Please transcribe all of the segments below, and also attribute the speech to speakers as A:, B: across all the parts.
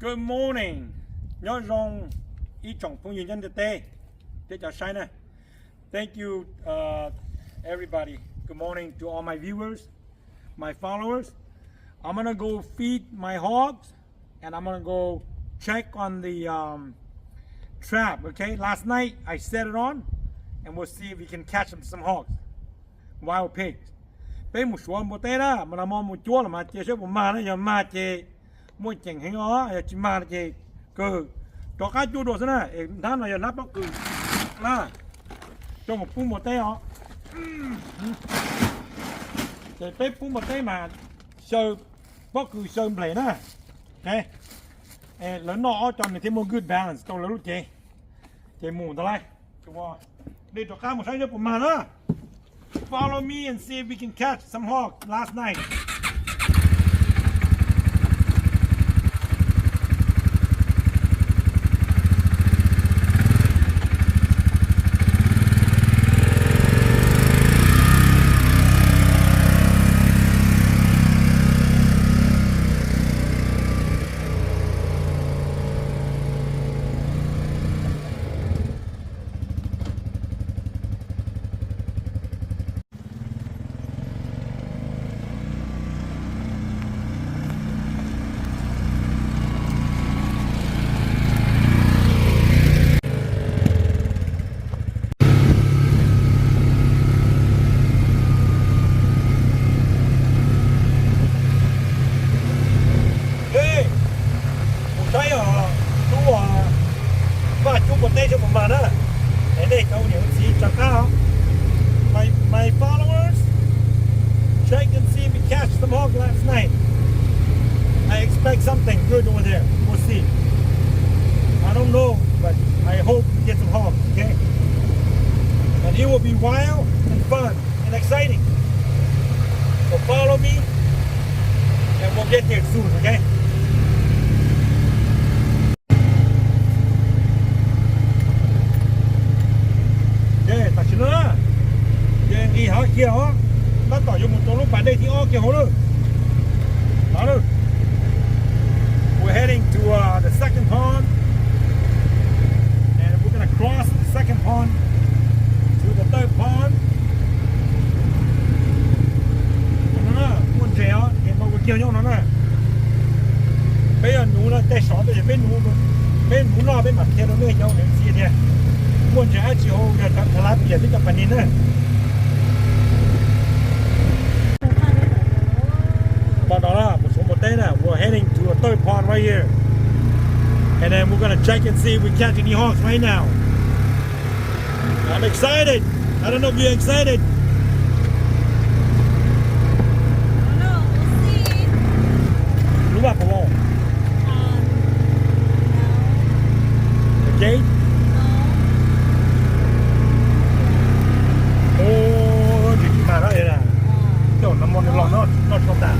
A: Good morning. Nhớ rong ý trọng phong nhân dân tê. Tê chào sai nè. Thank you everybody. Good morning to all my viewers, my followers. I'm gonna go feed my hogs and I'm gonna go check on the trap. Okay, last night I set it on and we'll see if we can catch some hogs, wild pigs. Bé một số một té đó mà làm một chúa là mà chơi số một mà nó giờ mà chơi mua chèn hay ó chỉ mà chơi cừ cho cá chú đồ thế này tháng này giờ nắp bóc cừ na cho một phút một té ó chơi bé phút một té mà sơ bóc cừ sơ play na ok lớn nó cho mình thêm một good balance trong lúc chơi mù ta lại cho đi cho cá một sáng một mà đó. Follow me and see if we can catch some hogs last night. My followers, check and see if we catch some hogs last night. I expect something good over there. We'll see. I don't know, but I hope we get some hogs, okay? And it will be wild and fun and exciting. So follow me and we'll get there soon, okay? Okay, tack så mycket. Đi hỏi kia hả? Nó tỏ dùng một chỗ lúc bạn đây thì kia hổ luôn. Đó luôn. We're heading to the second pond, and we're gonna cross the second pond to the third pond. Nó muốn trẻ á, thì mà vừa kêu nhau nó nè. Bây giờ nú là tay sỏ bây giờ bên nú nó bên mặt kia nó lên nhau để gì thế? Muốn trẻ chỉ hồ là thằng lá biển với cả phần này nữa. We're heading to a third pond right here, and then we're gonna check and see if we catch any hogs right now. I'm excited. I don't know if you're excited.
B: No, we'll see.
A: Lúc nào có
B: No.
A: Okay.
B: No.
A: Oh, chỉ mà đó là kiểu nó mòn lòng nó không đạt.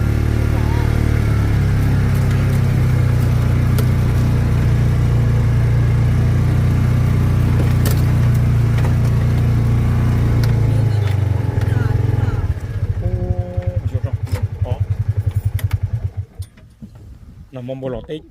A: Mong bộ lọt ít.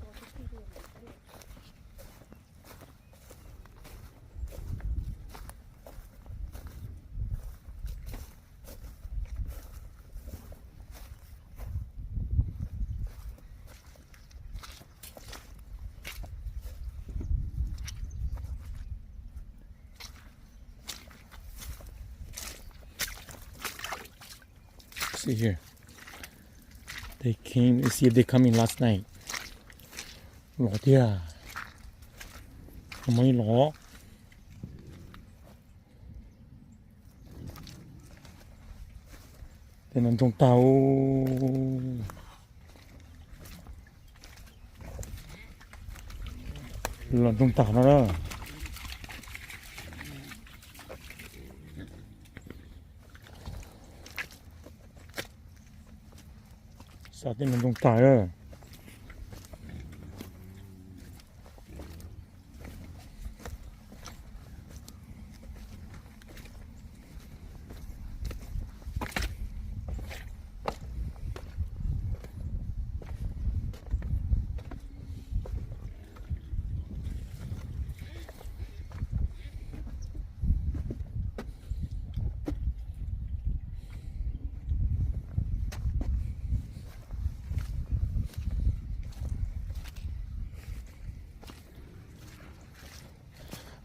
A: See here. They came. Let's see if they come in last night. Lỏ tia mấy lỏ tên là trong tàu là trong tàu nó đó sao tên là trong tàu đó.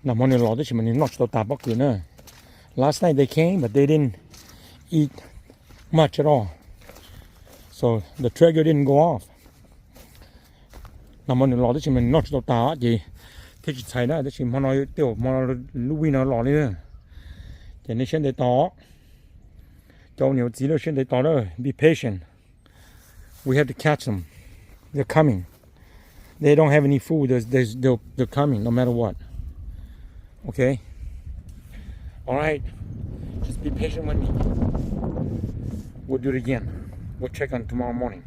A: Now, morning lord, this morning not so tabak, you know. Last night they came, but they didn't eat much at all. So the trigger didn't go off. Now, morning lord, this morning not so tabak, gì. Thế chỉ thấy đó, this morning nói tiểu, morning Louis nó lọ nữa. Thì nên xem để tỏ. Cho nhiều gì nữa xem để tỏ đó. Be patient. We have to catch them. They're coming. They don't have any food. They're coming no matter what. Okay? Alright. Just be patient with me. We'll do it again. We'll check on tomorrow morning.